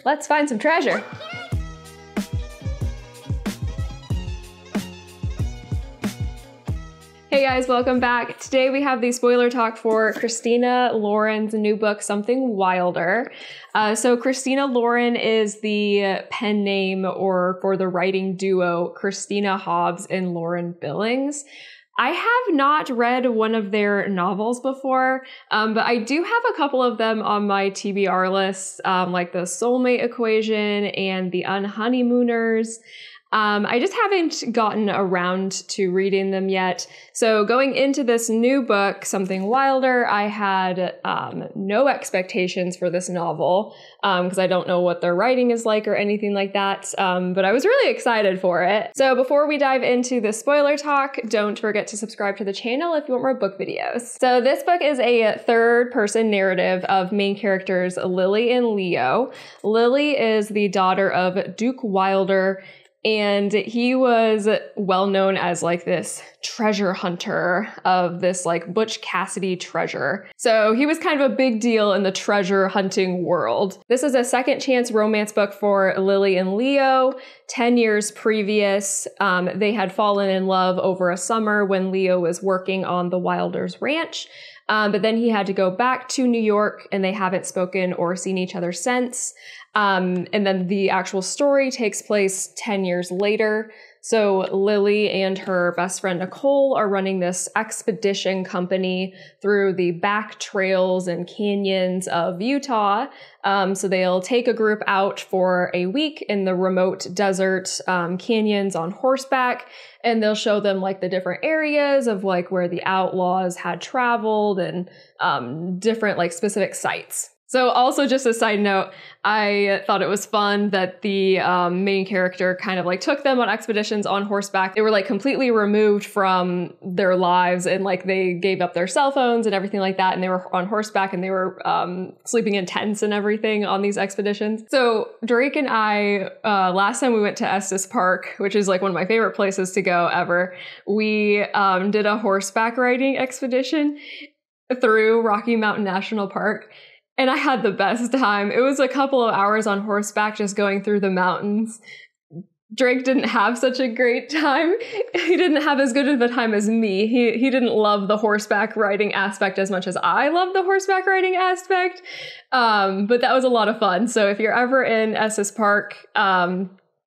Let's find some treasure. Hey guys, welcome back. Today we have the spoiler talk for Christina Lauren's new book, Something Wilder. So Christina Lauren is the pen name or for the writing duo Christina Hobbs and Lauren Billings. I have not read one of their novels before, but I do have a couple of them on my TBR list, like The Soulmate Equation and The Unhoneymooners. I just haven't gotten around to reading them yet. So going into this new book, Something Wilder, I had no expectations for this novel because I don't know what their writing is like or anything like that. But I was really excited for it. So before we dive into the spoiler talk, don't forget to subscribe to the channel if you want more book videos. So this book is a third-person narrative of main characters Lily and Leo. Lily is the daughter of Duke Wilder, and he was well known as like this treasure hunter of this like Butch Cassidy treasure. So he was kind of a big deal in the treasure hunting world. This is a second chance romance book for Lily and Leo. 10 years previous, they had fallen in love over a summer when Leo was working on the Wilder's ranch. But then he had to go back to New York and they haven't spoken or seen each other since. And then the actual story takes place 10 years later. So Lily and her best friend Nicole are running this expedition company through the back trails and canyons of Utah. So they'll take a group out for a week in the remote desert canyons on horseback, and they'll show them like the different areas of like where the outlaws had traveled and different like specific sites. So also just a side note, I thought it was fun that the main character kind of like took them on expeditions on horseback. They were like completely removed from their lives and like they gave up their cell phones and everything like that. And they were on horseback and they were sleeping in tents and everything on these expeditions. So Drake and I, last time we went to Estes Park, which is like one of my favorite places to go ever, we did a horseback riding expedition through Rocky Mountain National Park. And I had the best time. It was a couple of hours on horseback just going through the mountains. Drake didn't have such a great time. He didn't have as good of a time as me. He didn't love the horseback riding aspect as much as I love the horseback riding aspect. But that was a lot of fun. So if you're ever in Estes Park,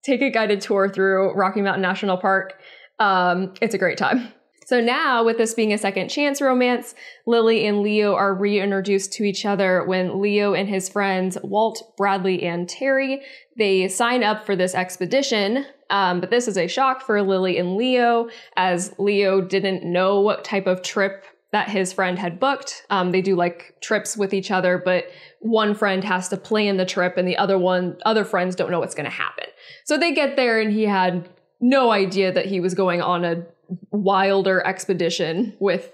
take a guided tour through Rocky Mountain National Park. It's a great time. So now, with this being a second chance romance, Lily and Leo are reintroduced to each other when Leo and his friends Walt, Bradley, and Terry, they sign up for this expedition. But this is a shock for Lily and Leo, as Leo didn't know what type of trip that his friend had booked. They do like trips with each other, but one friend has to plan the trip and the other friends don't know what's going to happen. So they get there and he had no idea that he was going on a Wilder expedition with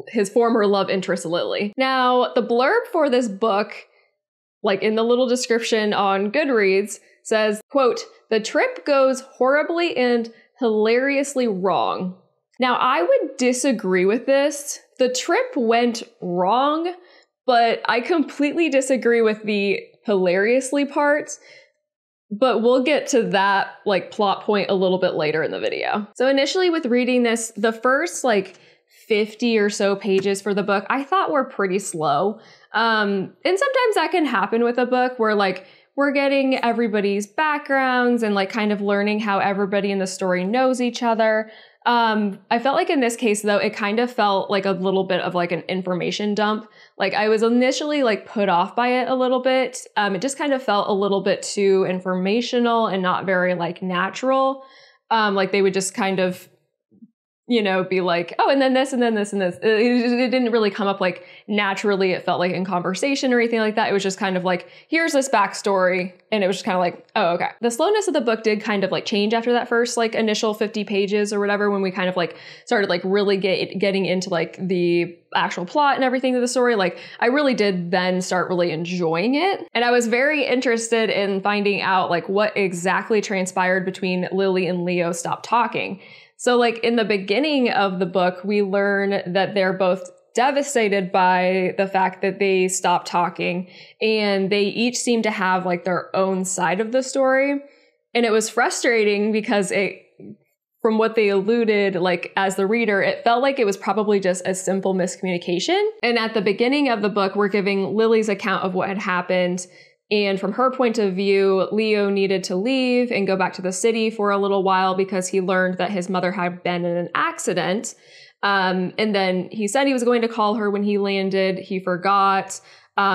his former love interest Lily. Now, the blurb for this book, like in the little description on Goodreads, says, quote, "The trip goes horribly and hilariously wrong." Now, I would disagree with this. The trip went wrong, but I completely disagree with the hilariously parts. But we'll get to that like plot point a little bit later in the video. So initially with reading this, the first like 50 or so pages for the book, I thought were pretty slow. And sometimes that can happen with a book where like we're getting everybody's backgrounds and like kind of learning how everybody in the story knows each other. I felt like in this case, though, it kind of felt like a little bit of like an information dump. Like I was initially like put off by it a little bit. It just kind of felt a little bit too informational and not very like natural. Like they would just kind of, you know, be like, oh, and then this, and then this, and this. It didn't really come up like naturally. It felt like in conversation or anything like that. It was just kind of like, here's this backstory. And it was just kind of like, oh, okay. The slowness of the book did kind of like change after that first like initial 50 pages or whatever, when we kind of like started like really getting into like the actual plot and everything of the story. Like I really did then start really enjoying it. And I was very interested in finding out like what exactly transpired between Lily and Leo stopped talking. So like in the beginning of the book, we learn that they're both devastated by the fact that they stopped talking, and they each seemed to have like their own side of the story. And it was frustrating because from what they alluded, like as the reader, it felt like it was probably just a simple miscommunication. And at the beginning of the book, we're giving Lily's account of what had happened. And from her point of view, Leo needed to leave and go back to the city for a little while because he learned that his mother had been in an accident. And then he said he was going to call her when he landed. He forgot.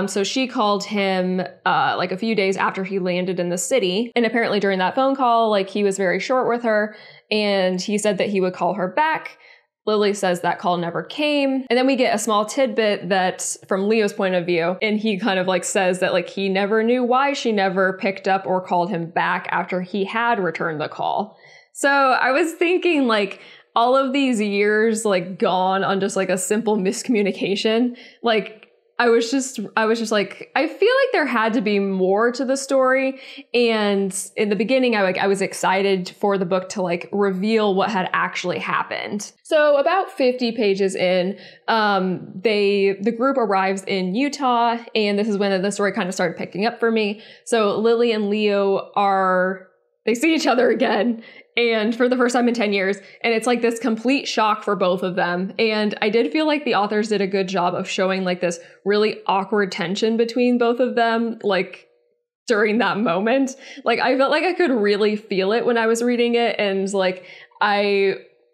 So she called him like a few days after he landed in the city. And apparently during that phone call, like he was very short with her, and he said that he would call her back. Lily says that call never came. And then we get a small tidbit that's from Leo's point of view. And he kind of like says that like he never knew why she never picked up or called him back after he had returned the call. So I was thinking like, all of these years like gone on just like a simple miscommunication. Like I was just like, I feel like there had to be more to the story. And in the beginning, I was excited for the book to like reveal what had actually happened. So about 50 pages in, the group arrives in Utah, and this is when the story kind of started picking up for me. So Lily and Leo they see each other again, and for the first time in 10 years. And it's like this complete shock for both of them. And I did feel like the authors did a good job of showing like this really awkward tension between both of them, like during that moment. Like I felt like I could really feel it when I was reading it. And like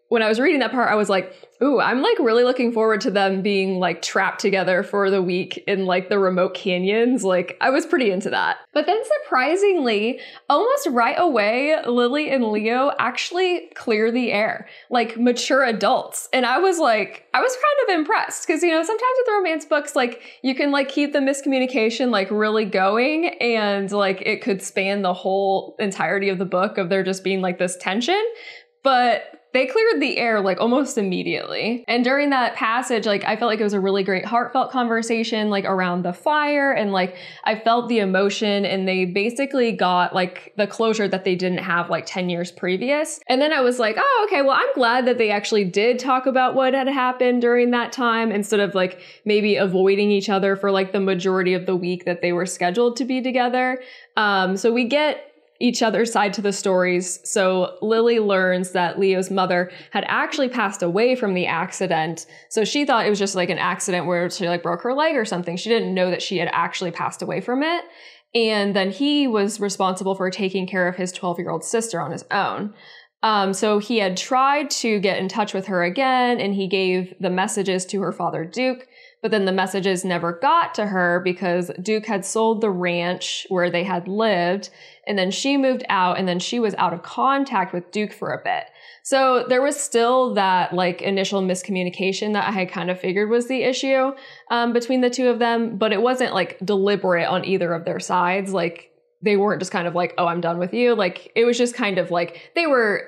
when I was reading that part, I was like, ooh, I'm like really looking forward to them being like trapped together for the week in like the remote canyons. Like I was pretty into that. But then surprisingly, almost right away, Lily and Leo actually clear the air like mature adults. And I was kind of impressed because, you know, sometimes with romance books, like you can like keep the miscommunication like really going, and like it could span the whole entirety of the book of there just being like this tension. But they cleared the air like almost immediately. And during that passage, like I felt like it was a really great heartfelt conversation like around the fire, and like I felt the emotion, and they basically got like the closure that they didn't have like 10 years previous. And then I was like, oh, okay, well, I'm glad that they actually did talk about what had happened during that time instead of like maybe avoiding each other for like the majority of the week that they were scheduled to be together. So we get each other's side to the stories. So Lily learns that Leo's mother had actually passed away from the accident. So she thought it was just like an accident where she like broke her leg or something. She didn't know that she had actually passed away from it. And then he was responsible for taking care of his 12-year-old sister on his own. So he had tried to get in touch with her again, and he gave the messages to her father, Duke. But then the messages never got to her because Duke had sold the ranch where they had lived, and then she moved out, and then she was out of contact with Duke for a bit. So there was still that like initial miscommunication that I had kind of figured was the issue between the two of them, but it wasn't like deliberate on either of their sides. Like they weren't just kind of like, oh, I'm done with you. Like it was just kind of like they were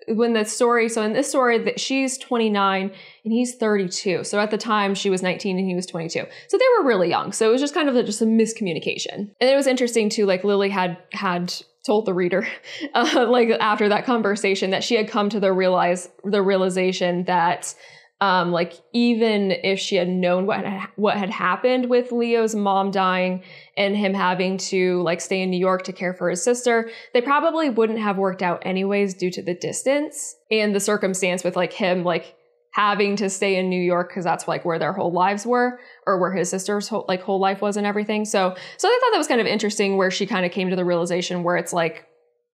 so in this story that she's 29 and he's 32. So at the time she was 19 and he was 22. So they were really young. So it was just kind of just a miscommunication. And it was interesting too, like Lily had told the reader like after that conversation that she had come to the realization that like even if she had known what had happened with Leo's mom dying and him having to like stay in New York to care for his sister, they probably wouldn't have worked out anyways due to the distance and the circumstance with like him like having to stay in New York because that's like where their whole lives were, or where his sister's whole life was and everything. So I thought that was kind of interesting where she kind of came to the realization where it's like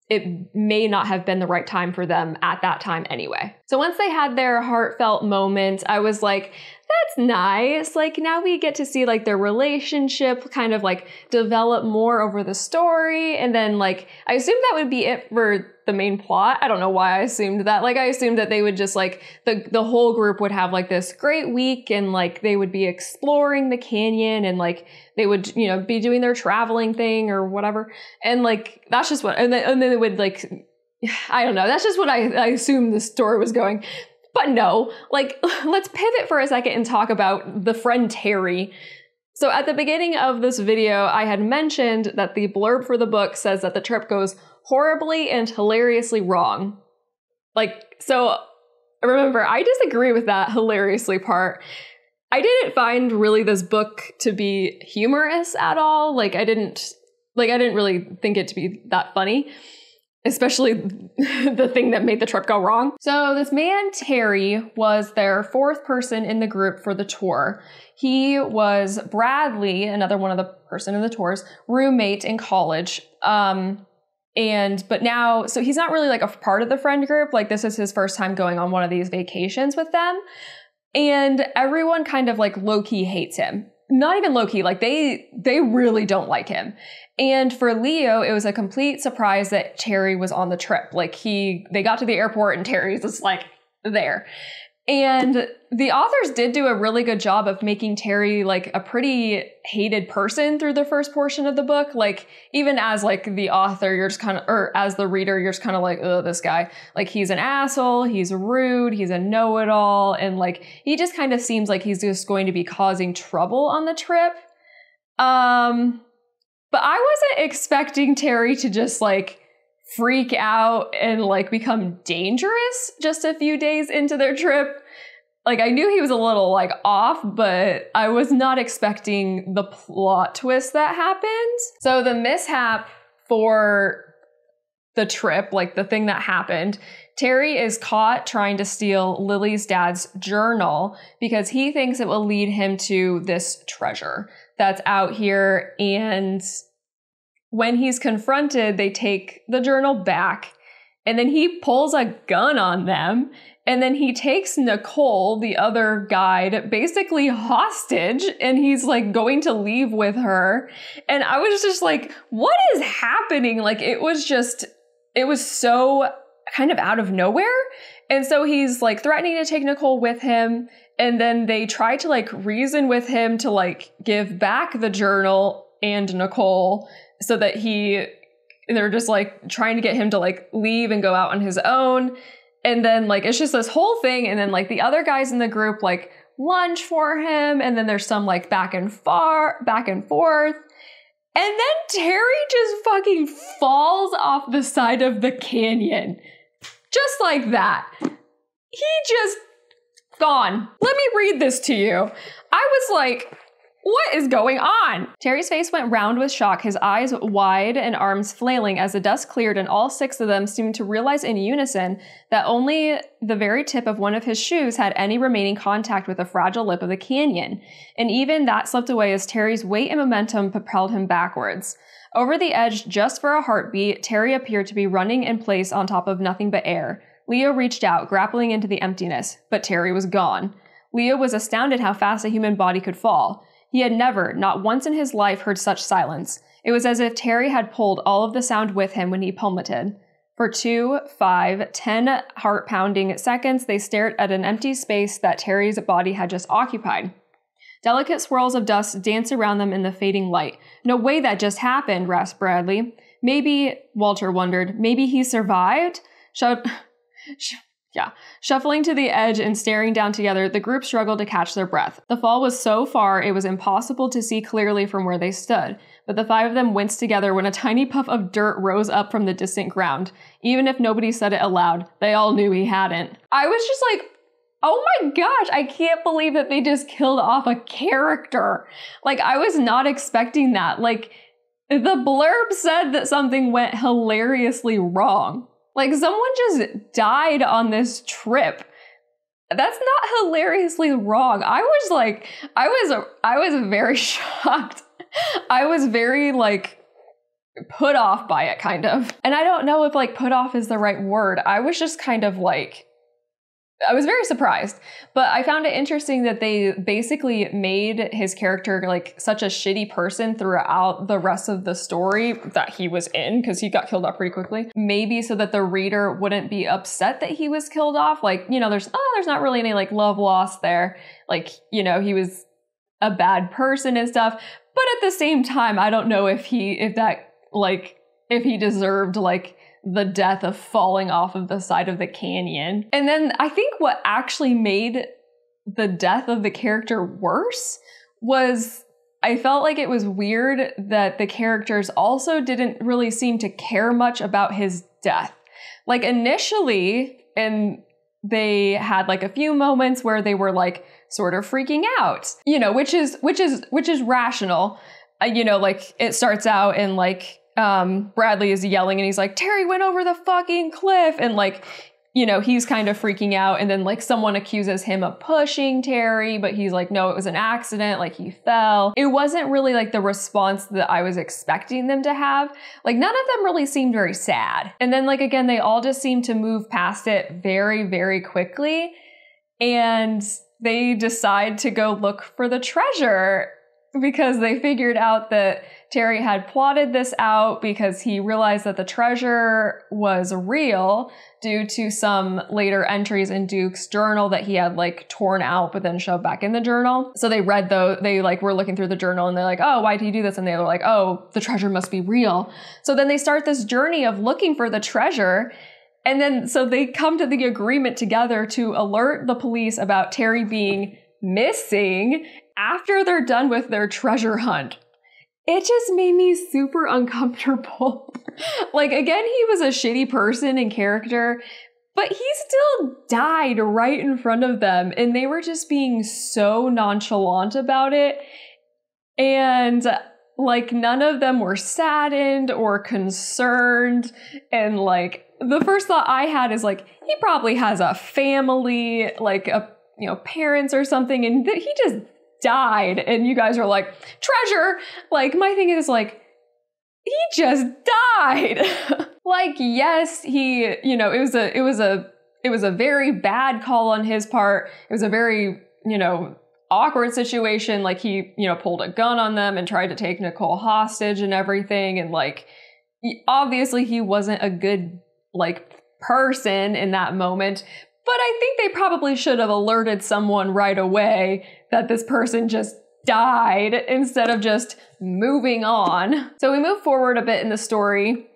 it may not have been the right time for them at that time anyway. So once they had their heartfelt moment, I was like, that's nice. Like now we get to see like their relationship kind of like develop more over the story. And then like, I assumed that would be it for the main plot. I don't know why I assumed that. Like I assumed that they would just like, the whole group would have like this great week and like they would be exploring the canyon and like they would, you know, be doing their traveling thing or whatever. And like, that's just what, and then they would like, I don't know. That's just what I assumed the story was going. But no, like, let's pivot for a second and talk about the friend Terry. So at the beginning of this video, I had mentioned that the blurb for the book says that the trip goes horribly and hilariously wrong. Like, so remember, I disagree with that hilariously part. I didn't find really this book to be humorous at all. Like I didn't really think it to be that funny, especially the thing that made the trip go wrong. So this man, Terry, was their fourth person in the group for the tour. He was Bradley, another one of the person in the tour's roommate in college. But now, so he's not really like a part of the friend group. Like this is his first time going on one of these vacations with them. And everyone kind of like low-key hates him. Not even low-key, like they really don't like him. And for Leo, it was a complete surprise that Terry was on the trip. Like they got to the airport and Terry's just like there. And the authors did do a really good job of making Terry like a pretty hated person through the first portion of the book. Like even as like the author, you're just kind of, or as the reader, you're just kind of like, oh, this guy, like he's an asshole, he's rude, he's a know-it-all. And like, he just kind of seems like he's just going to be causing trouble on the trip. But I wasn't expecting Terry to just like freak out and like become dangerous just a few days into their trip. Like I knew he was a little like off, but I was not expecting the plot twist that happened. So the mishap for the trip, like the thing that happened, Terry is caught trying to steal Lily's dad's journal because he thinks it will lead him to this treasure that's out here. And when he's confronted, they take the journal back and then he pulls a gun on them. And then he takes Nicole, the other guide, basically hostage. And he's like going to leave with her. And I was just like, what is happening? Like it was so kind of out of nowhere. And so he's like threatening to take Nicole with him. And then they try to like reason with him to like give back the journal and Nicole so that they're just like trying to get him to like leave and go out on his own. And then like, it's just this whole thing. And then like the other guys in the group like lunge for him. And then there's some like back and forth. And then Terry just fucking falls off the side of the canyon. Just like that. He just gone. Let me read this to you. I was like, what is going on? Terry's face went round with shock, his eyes wide and arms flailing as the dust cleared, and all six of them seemed to realize in unison that only the very tip of one of his shoes had any remaining contact with the fragile lip of the canyon. And even that slipped away as Terry's weight and momentum propelled him backwards. Over the edge, just for a heartbeat, Terry appeared to be running in place on top of nothing but air. Leo reached out, grappling into the emptiness, but Terry was gone. Leo was astounded how fast a human body could fall. He had never, not once in his life, heard such silence. It was as if Terry had pulled all of the sound with him when he plummeted. For 2, 5, 10 heart-pounding seconds, they stared at an empty space that Terry's body had just occupied. Delicate swirls of dust danced around them in the fading light. No way that just happened, rasped Bradley. Maybe, Walter wondered, maybe he survived? Shuffling to the edge and staring down together, the group struggled to catch their breath. The fall was so far it was impossible to see clearly from where they stood, but the five of them winced together when a tiny puff of dirt rose up from the distant ground. Even if nobody said it aloud, they all knew he hadn't. I was just like, oh my gosh, I can't believe that they just killed off a character. Like, I was not expecting that. Like, the blurb said that something went hilariously wrong. Like, someone just died on this trip. That's not hilariously wrong. I was very shocked. I was very, like, put off by it, kind of. And I don't know if, like, put off is the right word. I was just kind of, like, I was very surprised. But I found it interesting that they basically made his character, like, such a shitty person throughout the rest of the story that he was in, because he got killed off pretty quickly. Maybe so that the reader wouldn't be upset that he was killed off. Like, you know, there's not really any, like, love lost there. Like, you know, he was a bad person and stuff. But at the same time, I don't know if he deserved, like, the death of falling off of the side of the canyon. And then I think what actually made the death of the character worse was I felt like it was weird that the characters also didn't really seem to care much about his death. Like, initially in they had like a few moments where they were like sort of freaking out, you know, which is rational. You know, like it starts out and like Bradley is yelling and he's like, Terry went over the fucking cliff, and like, you know, he's kind of freaking out, and then like someone accuses him of pushing Terry, but he's like, no, it was an accident, like he fell. It wasn't really like the response that I was expecting them to have. Like none of them really seemed very sad. And then like, again, they all just seemed to move past it very, very quickly. And they decide to go look for the treasure because they figured out that Terry had plotted this out because he realized that the treasure was real due to some later entries in Duke's journal that he had like torn out but then shoved back in the journal. So they read they like were looking through the journal and they're like, oh, why did he do this? And they were like, oh, the treasure must be real. So then they start this journey of looking for the treasure. And then so they come to the agreement together to alert the police about Terry being missing after they're done with their treasure hunt. It just made me super uncomfortable. Like, again, he was a shitty person and character, but he still died right in front of them, and they were just being so nonchalant about it. And like, none of them were saddened or concerned. And like, the first thought I had is like, he probably has a family, like a, you know, parents or something, and he just died, and you guys are like, treasure. Like, my thing is like, he just died. Like, yes, he, you know, it was a very bad call on his part. It was a very, you know, awkward situation. Like, he, you know, pulled a gun on them and tried to take Nicole hostage and everything, and like, obviously he wasn't a good like person in that moment. But I think they probably should have alerted someone right away that this person just died instead of just moving on. So we move forward a bit in the story.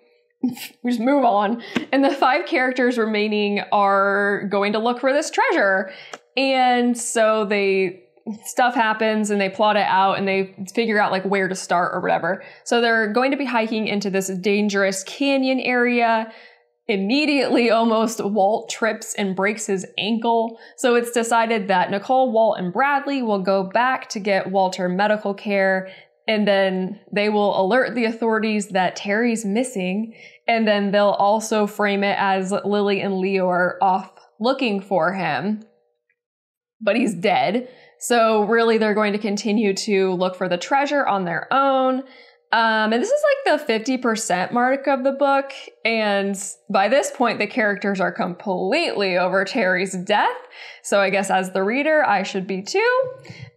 We just move on. And the 5 characters remaining are going to look for this treasure. And so stuff happens and they plot it out and they figure out like where to start or whatever. So they're going to be hiking into this dangerous canyon area. Immediately, almost, Walt trips and breaks his ankle. So it's decided that Nicole, Walt, and Bradley will go back to get Walter medical care, and then they will alert the authorities that Terry's missing, and then they'll also frame it as Lily and Leo are off looking for him, but he's dead. So really, they're going to continue to look for the treasure on their own. And this is like the 50% mark of the book. And by this point, the characters are completely over Terry's death. So I guess as the reader, I should be too.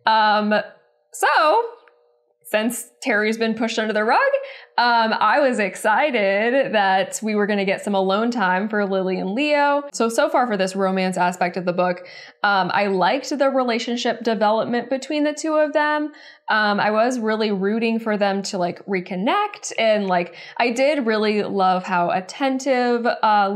So since Terry's been pushed under the rug, I was excited that we were going to get some alone time for Lily and Leo. So far for this romance aspect of the book, I liked the relationship development between the two of them. I was really rooting for them to like reconnect, and like I did really love how attentive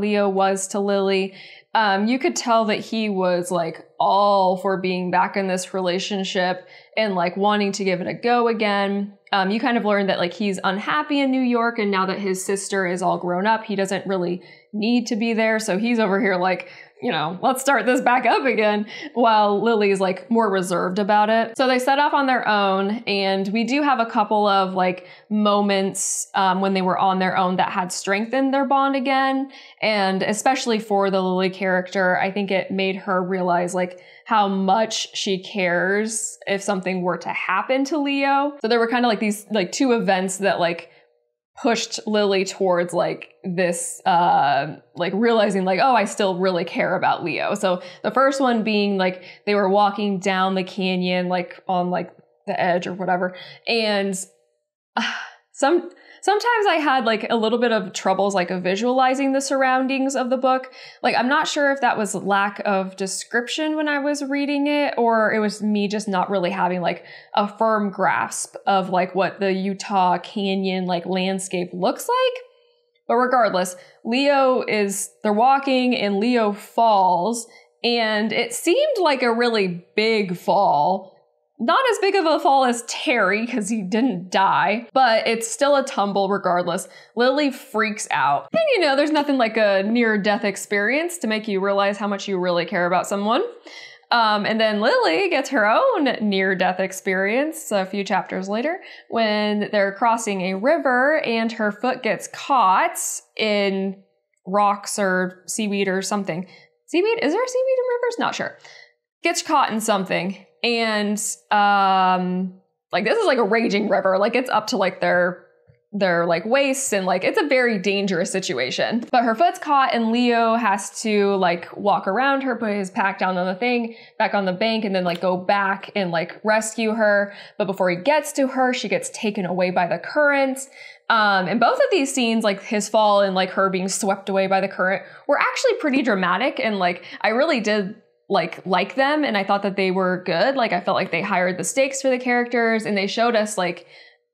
Leo was to Lily. You could tell that he was like all for being back in this relationship and like wanting to give it a go again. You kind of learned that like he's unhappy in New York, and now that his sister is all grown up, he doesn't really need to be there. So he's over here like, you know, let's start this back up again, while Lily's like more reserved about it. So they set off on their own, and we do have a couple of like moments when they were on their own that had strengthened their bond again. And especially for the Lily character, I think it made her realize like how much she cares if something were to happen to Leo. So there were kind of like these like 2 events that like pushed Lily towards like this, like realizing like, oh, I still really care about Leo. So the first one being like they were walking down the canyon, like on like the edge or whatever. And sometimes I had like a little bit of troubles like visualizing the surroundings of the book. Like, I'm not sure if that was lack of description when I was reading it, or it was me just not really having like a firm grasp of like what the Utah Canyon like landscape looks like. But regardless, they're walking and Leo falls, and it seemed like a really big fall. Not as big of a fall as Terry, because he didn't die, but it's still a tumble regardless. Lily freaks out. And you know, there's nothing like a near-death experience to make you realize how much you really care about someone. And then Lily gets her own near-death experience a few chapters later when they're crossing a river and her foot gets caught in rocks or seaweed or something. Seaweed? Is there seaweed in rivers? Not sure. Gets caught in something. And like this is like a raging river. Like it's up to like their like waists, and like it's a very dangerous situation. But her foot's caught and Leo has to like walk around her, put his pack down on the thing, back on the bank, and then like go back and like rescue her. But before he gets to her, she gets taken away by the current. And both of these scenes, like his fall and like her being swept away by the current, were actually pretty dramatic. And like I really did like them, and I thought that they were good. Like I felt like they hired the stakes for the characters, and they showed us like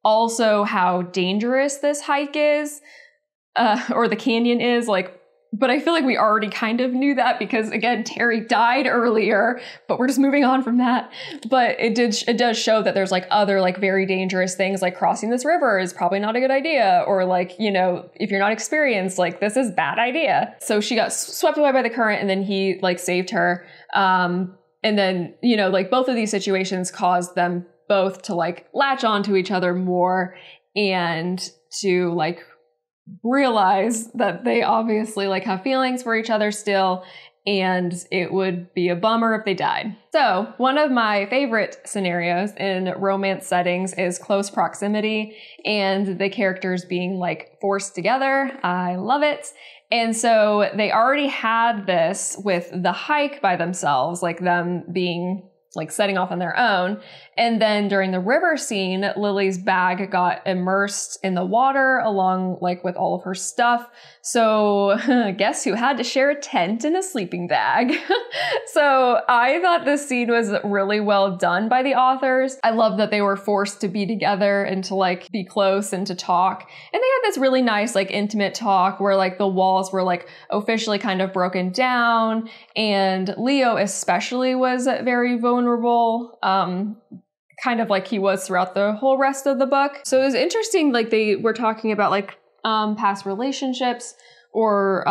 also how dangerous this hike is, or the canyon is, like, but I feel like we already kind of knew that because again, Terry died earlier, but we're just moving on from that. But it does show that there's like other like very dangerous things, like crossing this river is probably not a good idea, or like, you know, if you're not experienced, like this is bad idea. So she got swept away by the current and then he like saved her. And then, you know, like both of these situations caused them both to like latch onto each other more and to like realize that they obviously like have feelings for each other still, and it would be a bummer if they died. So one of my favorite scenarios in romance settings is close proximity and the characters being like forced together. I love it. And so they already had this with the hike by themselves, like them being like setting off on their own. And then during the river scene, Lily's bag got immersed in the water along like with all of her stuff. So guess who had to share a tent and a sleeping bag? So I thought this scene was really well done by the authors. I love that they were forced to be together and to like be close and to talk. And they had this really nice like intimate talk where like the walls were like officially kind of broken down, and Leo especially was very vulnerable, kind of like he was throughout the whole rest of the book. So it was interesting, like they were talking about like past relationships, or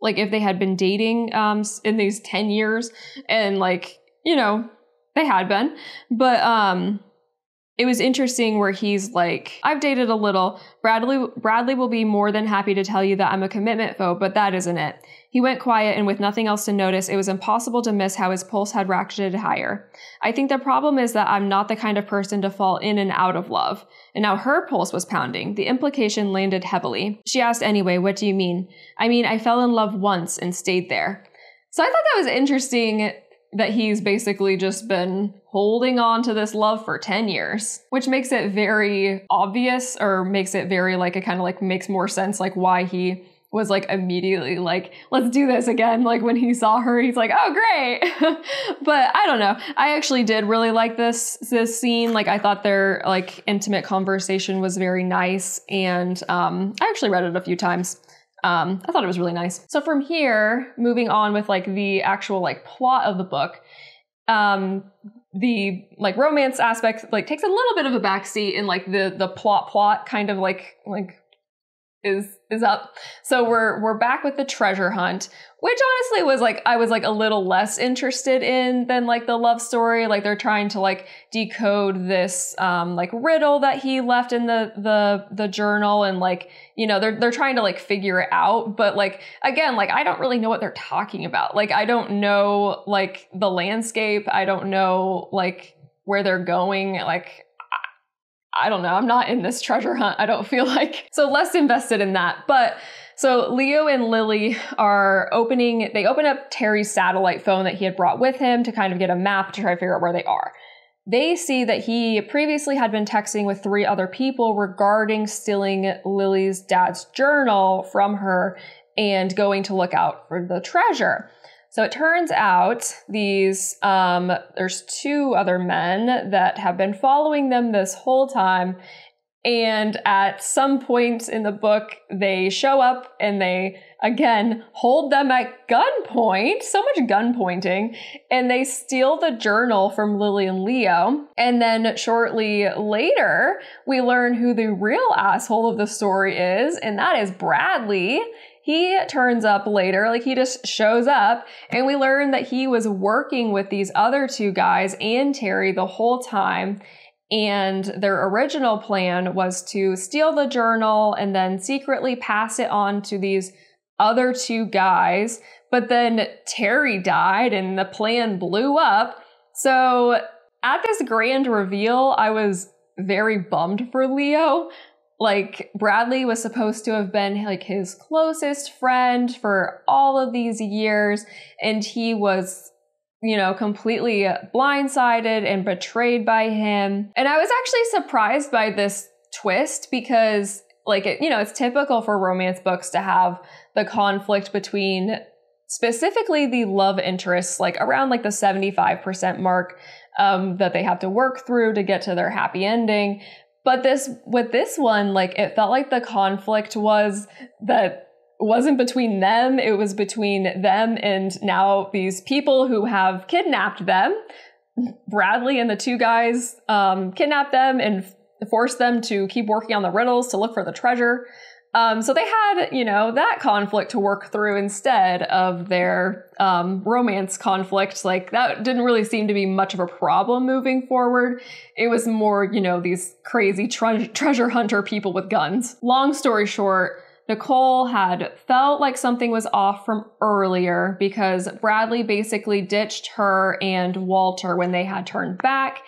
like if they had been dating in these 10 years, and like, you know, they had been, but it was interesting where he's like, I've dated a little. Bradley will be more than happy to tell you that I'm a commitment phobe, but that isn't it. He went quiet, and with nothing else to notice, it was impossible to miss how his pulse had ratcheted higher. I think the problem is that I'm not the kind of person to fall in and out of love. And now her pulse was pounding. The implication landed heavily. She asked anyway, what do you mean? I mean, I fell in love once and stayed there. So I thought that was interesting that he's basically just been holding on to this love for 10 years, which makes it very obvious, or makes it very like, it kind of like makes more sense, like why he was like immediately like, let's do this again. Like when he saw her, he's like, oh, great. But I don't know. I actually did really like this scene. Like I thought their like intimate conversation was very nice. And I actually read it a few times. I thought it was really nice. So from here, moving on with like the actual like plot of the book, the like romance aspect like takes a little bit of a backseat, and like the plot kind of like is up. So we're back with the treasure hunt, which honestly was like, I was like a little less interested in than like the love story. Like they're trying to like decode this like riddle that he left in the journal, and like, you know, they're trying to like figure it out. But like, again, like I don't really know what they're talking about. Like I don't know like the landscape. I don't know like where they're going. Like I don't know. I'm not in this treasure hunt, I don't feel like. So less invested in that. But so Leo and Lily they open up Terry's satellite phone that he had brought with him to kind of get a map to try to figure out where they are. They see that he previously had been texting with 3 other people regarding stealing Lily's dad's journal from her and going to look out for the treasure. So it turns out there's 2 other men that have been following them this whole time, And at some point in the book, they show up and they, again, hold them at gunpoint. So much gun pointing. And they steal the journal from Lily and Leo. And then shortly later, we learn who the real asshole of the story is. And that is Bradley. He turns up later, like he just shows up, and we learn that he was working with these other two guys and Terry the whole time. And their original plan was to steal the journal and then secretly pass it on to these other two guys. But then Terry died and the plan blew up. So at this grand reveal, I was very bummed for Leo. Like, Bradley was supposed to have been like his closest friend for all of these years, and he was, you know, completely blindsided and betrayed by him. And I was actually surprised by this twist because, like, it's typical for romance books to have the conflict between specifically the love interests, like around like the 75% mark that they have to work through to get to their happy ending. But with this one, like, it felt like the conflict was that wasn't between them. It was between them and now these people who have kidnapped them. Bradley and the two guys kidnapped them and forced them to keep working on the riddles to look for the treasure. So they had, that conflict to work through instead of their romance conflict. Like, that didn't really seem to be much of a problem moving forward. It was more, these crazy treasure hunter people with guns. Long story short, Nicole had felt like something was off from earlier because Bradley basically ditched her and Walter when they had turned back.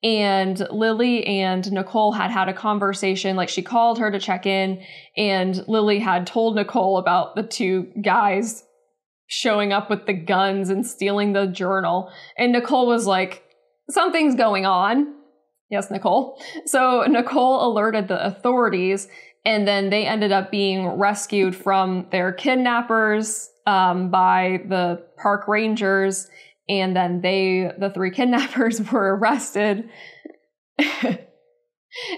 And Lily and Nicole had a conversation, like she called her to check in, and Lily had told Nicole about the two guys showing up with the guns and stealing the journal. And Nicole was like, something's going on. Yes, Nicole. So Nicole alerted the authorities, and then they ended up being rescued from their kidnappers by the park rangers. And then the three kidnappers were arrested.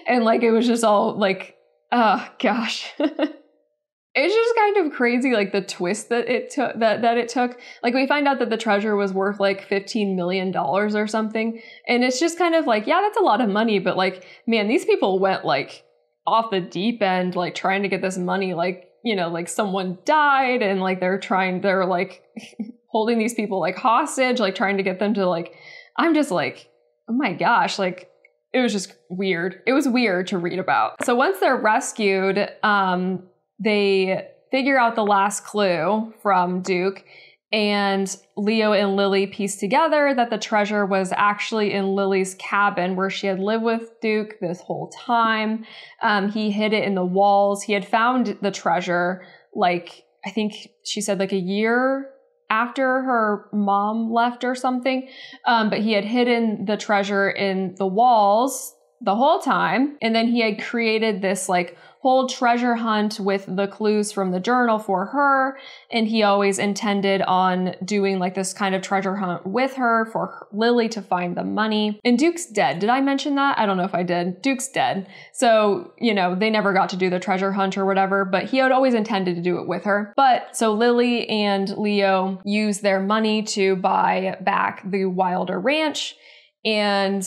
And like, it was just all like, oh gosh. It's just kind of crazy, like the twist that it took, that it took. Like, we find out that the treasure was worth like $15 million or something. And it's just kind of like, yeah, that's a lot of money. But like, man, these people went like off the deep end, like trying to get this money. Like, like someone died and like they're like holding these people like hostage, like trying to get them to like, I'm just like, oh my gosh, like it was just weird. It was weird to read about. So once they're rescued, they figure out the last clue from Duke, and Leo and Lily piece together that the treasure was actually in Lily's cabin where she had lived with Duke this whole time. He hid it in the walls. He had found the treasure, like, I think she said like a year after her mom left or something. But he had hidden the treasure in the walls the whole time. And then he had created this like whole treasure hunt with the clues from the journal for her. And he always intended on doing like this kind of treasure hunt with her for Lily to find the money. And Duke's dead. Did I mention that? I don't know if I did. Duke's dead. So, they never got to do the treasure hunt or whatever, but he had always intended to do it with her. But so Lily and Leo used their money to buy back the Wilder Ranch, and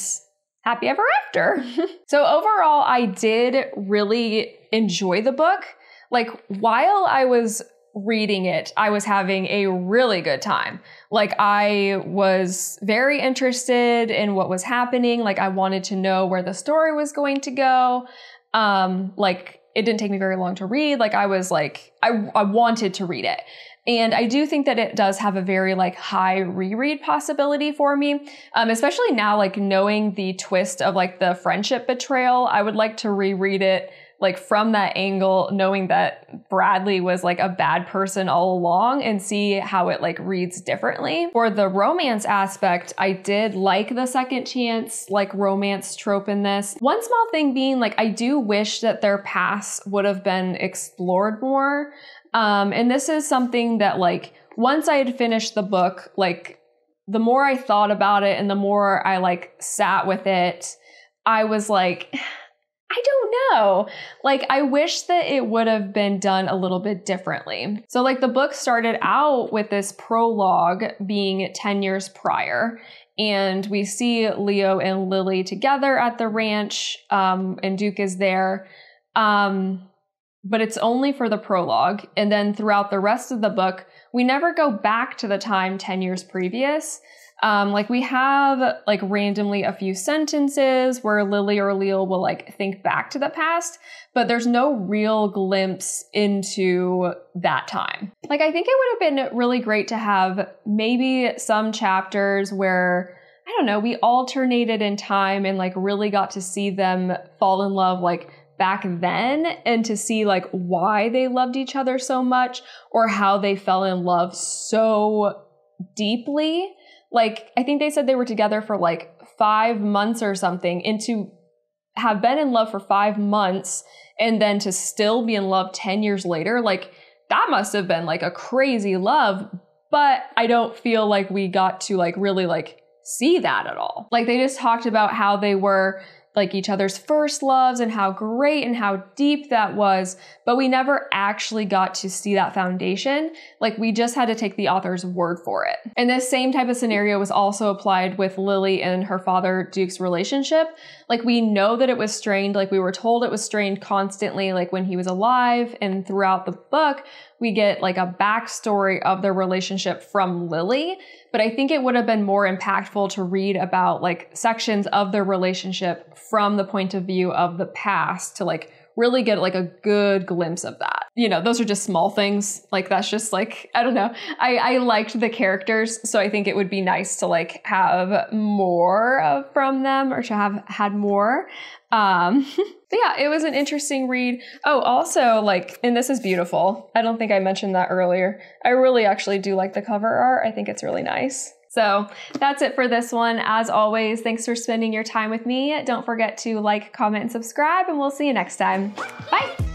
happy ever after. So overall, I did really enjoy the book. Like, while I was reading it, I was having a really good time. Like, I was very interested in what was happening. Like, I wanted to know where the story was going to go. Like, it didn't take me very long to read. Like, I was like, I wanted to read it. And I do think that it does have a very like high reread possibility for me, especially now, like knowing the twist of like the friendship betrayal. I would like to reread it like from that angle, knowing that Bradley was like a bad person all along, and see how it like reads differently. For the romance aspect, I did like the second chance, like romance trope in this. One small thing being like, I do wish that their pasts would have been explored more. And this is something that like, once I had finished the book, like the more I thought about it and the more I like sat with it, I was like, I don't know. Like, I wish that it would have been done a little bit differently. So like the book started out with this prologue being 10 years prior. And we see Leo and Lily together at the ranch, and Duke is there. But it's only for the prologue. And then throughout the rest of the book, we never go back to the time 10 years previous. Like we have like randomly a few sentences where Lily or Leo will like think back to the past, but there's no real glimpse into that time. Like I think it would have been really great to have maybe some chapters where, I don't know, we alternated in time and like really got to see them fall in love like back then, and to see like why they loved each other so much or how they fell in love so deeply. Like, I think they said they were together for like 5 months or something, and to have been in love for 5 months and then to still be in love 10 years later, like that must have been like a crazy love. But I don't feel like we got to like really like see that at all. Like they just talked about how they were like each other's first loves and how great and how deep that was, but we never actually got to see that foundation. Like we just had to take the author's word for it. And this same type of scenario was also applied with Lily and her father Duke's relationship. Like we know that it was strained, like we were told it was strained constantly, like when he was alive, and throughout the book, we get like a backstory of their relationship from Lily. But I think it would have been more impactful to read about like sections of their relationship from the point of view of the past to like really get like a good glimpse of that. You know, those are just small things. Like that's just like, I don't know. I liked the characters. So I think it would be nice to like have more from them, or to have had more. But yeah, it was an interesting read. Oh, also like, and this is beautiful. I don't think I mentioned that earlier. I really actually do like the cover art. I think it's really nice. So that's it for this one. As always, thanks for spending your time with me. Don't forget to like, comment, and subscribe, and we'll see you next time. Bye.